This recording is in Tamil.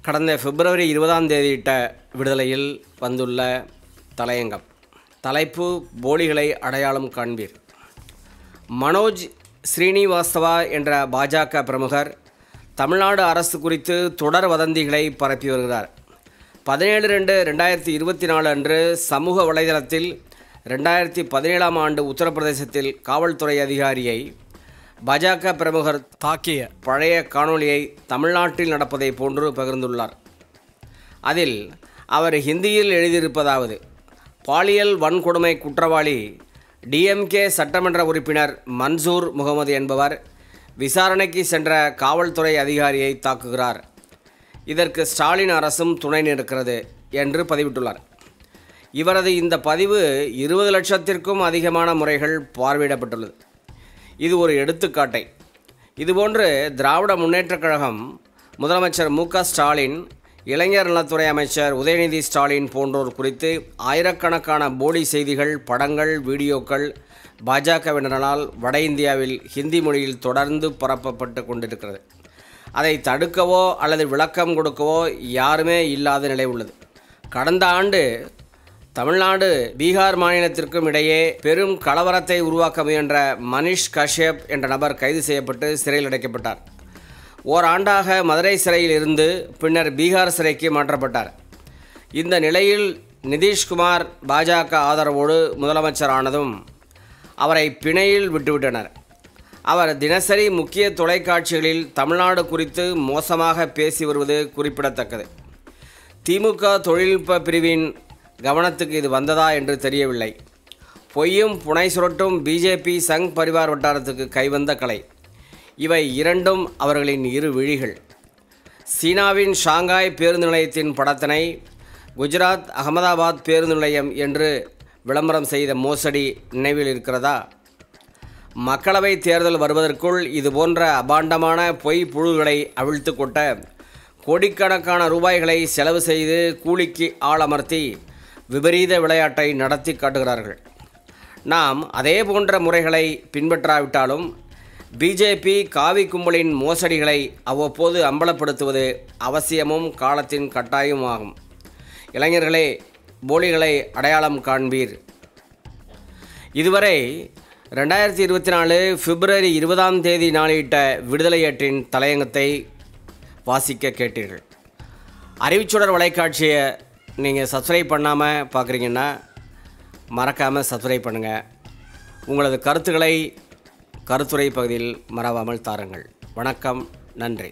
கடந்த பிப்ரவரி 20ஆம் தேதியிட்ட விடுதலையில் வந்துள்ள தலையங்கம். தலைப்பு: போலிகளை அடையாளம் காண்பீர். மனோஜ் ஸ்ரீனிவாஸ்தவா என்ற பாஜக பிரமுகர் தமிழ்நாடு அரசு குறித்து தொடர் வதந்திகளை பரப்பி வருகிறார். 17/2/2024 அன்று சமூக வலைதளத்தில் 2017ஆம் ஆண்டு உத்தரப்பிரதேசத்தில் காவல்துறை அதிகாரியை பாஜக பிரமுகர் தாக்கிய பழைய காணொலியை தமிழ்நாட்டில் நடப்பதை போன்று பகிர்ந்துள்ளார். அதில் அவர் ஹிந்தியில் எழுதியிருப்பதாவது: பாலியல் வன்கொடுமை குற்றவாளி டிஎம்கே சட்டமன்ற உறுப்பினர் மன்சூர் முகமது என்பவர் விசாரணைக்கு சென்ற காவல்துறை அதிகாரியை தாக்குகிறார். இதற்கு ஸ்டாலின் அரசும் துணை நிற்கிறது என்று பதிவிட்டுள்ளார். இவரது இந்த பதிவு 20 லட்சத்திற்கும் அதிகமான முறைகள் பார்வையிடப்பட்டுள்ளது. இது ஒரு எடுத்துக்காட்டை. இதுபோன்று திராவிட முன்னேற்றக் கழகம், முதலமைச்சர் மு.க. ஸ்டாலின், இளைஞர் நலத்துறை அமைச்சர் உதயநிதி ஸ்டாலின் போன்றோர் குறித்து ஆயிரக்கணக்கான போலி செய்திகள், படங்கள், வீடியோக்கள் பாஜகவினரால் வட இந்தியாவில் ஹிந்தி மொழியில் தொடர்ந்து பரப்பப்பட்டு கொண்டிருக்கிறது. அதை தடுக்கவோ அல்லது விளக்கம் கொடுக்கவோ யாருமே இல்லாத நிலை உள்ளது. கடந்த ஆண்டு தமிழ்நாடு, பீகார் மாநிலத்திற்கும் இடையே பெரும் கலவரத்தை உருவாக்க முயன்ற மனிஷ் கஷ்யப் என்ற நபர் கைது செய்யப்பட்டு சிறையில் அடைக்கப்பட்டார். ஓராண்டாக மதுரை சிறையில் இருந்து பின்னர் பீகார் சிறைக்கு மாற்றப்பட்டார். இந்த நிலையில் நிதிஷ்குமார் பாஜக ஆதரவோடு முதலமைச்சரானதும் அவரை பிணையில் விட்டுவிட்டனர். அவர் தினசரி முக்கிய தொலைக்காட்சிகளில் தமிழ்நாடு குறித்து மோசமாக பேசி வருவது குறிப்பிடத்தக்கது. திமுக தொழில்நுட்ப பிரிவின் கவனத்துக்கு இது வந்ததா என்று தெரியவில்லை. பொய்யும் புனை சுரட்டும் பிஜேபி சங் பரிவார் வட்டாரத்துக்கு கைவந்த கலை. இவை இரண்டும் அவர்களின் இரு விழிகள். சீனாவின் ஷாங்காய் பேருந்து நிலையத்தின் படத்தினை குஜராத் அகமதாபாத் பேருந்து நிலையம் என்று விளம்பரம் செய்த மோசடி நினைவில் இருக்கிறதா? மக்களவை தேர்தல் வருவதற்குள் இதுபோன்ற அபாண்டமான பொய் புழுகளை அவிழ்த்து கொட்ட கோடிக்கணக்கான ரூபாய்களை செலவு செய்து கூலிக்கு ஆள் அமர்த்தி விபரீத விளையாட்டை நடத்தி காட்டுகிறார்கள். நாம் அதே போன்ற முறைகளை பின்பற்றாவிட்டாலும் பிஜேபி காவி கும்பலின் மோசடிகளை அவ்வப்போது அம்பலப்படுத்துவது அவசியமும் காலத்தின் கட்டாயமாகும். இளைஞர்களே, போலிகளை அடையாளம் காண்பீர். இதுவரை 2024 பிப்ரவரி 20ஆம் தேதி நாளிட்ட விடுதலையேட்டின் தலையங்கத்தை வாசிக்க கேட்டீர்கள். அறிவுச்சுடர் வலைக்காட்சியை நீங்கள் சப்ஸ்கிரைப் பண்ணாமல் பார்க்குறீங்கன்னா மறக்காமல் சப்ஸ்கிரைப் பண்ணுங்கள். உங்களது கருத்துக்களை கருத்துரை பகுதியில் மறவாமல் தாருங்கள். வணக்கம், நன்றி.